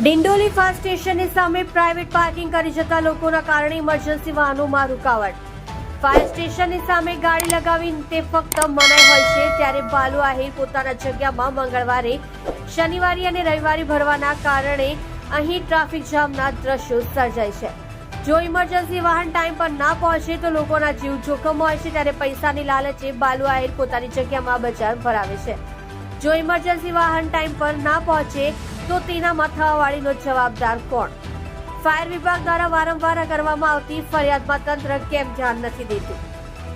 Dindoli fire સ્ટેશનની સામે private parking કરી જતા લોકોના કારણે ઇમરજન્સી વાહનોમાં રૂકાવટ। ફાયર સ્ટેશનની સામે ગાડી લગાવી તે ફક્ત મનાઈ હોય છે, ત્યારે બાલુ આહિર પોતાના જગ્યામાં મંગળવારે, શનિવારે અને રવિવારે ભરવાના કારણે અહીં ટ્રાફિક જામના દ્રશ્યો સર્જાય છે। જો ઇમરજન્સી વાહન ટાઈમ પર ના પહોંચે તો લોકોના જીવ જોખમ હોય છે, ત્યારે પૈસાની લાલચે બાલુ આહિર પોતાની જગ્યામાં બજાર ભરાવે છે। જો ઇમરજન્સી વાહન ટાઈમ પર ના પહોંચે તો તેનામાં થવાવાળીનો જવાબદાર કોણ? ફાયર વિભાગ દ્વારા વારંવાર કરવામાં આવતી ફરિયાદમાં તંત્ર કેમ ધ્યાન નથી દેતું?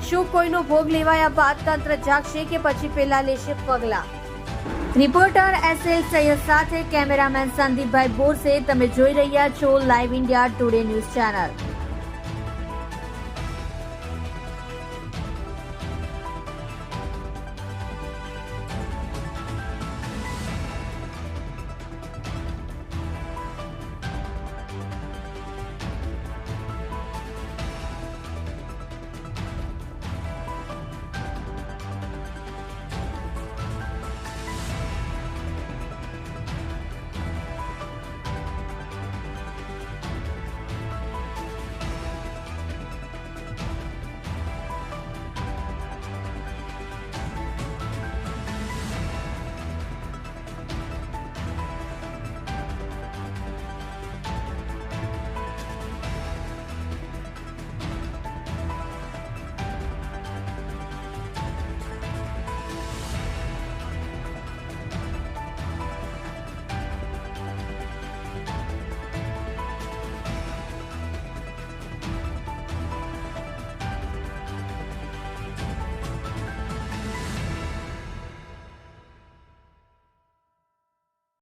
શું કોઈનો ભોગ લેવાયા બાદ તંત્ર જાગશે કે પછી પેલા લેશે પગલાં? રિપોર્ટર SL સૈયદ સાથે કેમેરામેન સંદીપભાઈ બોરસે। તમે જોઈ રહ્યા છો live India today news channel.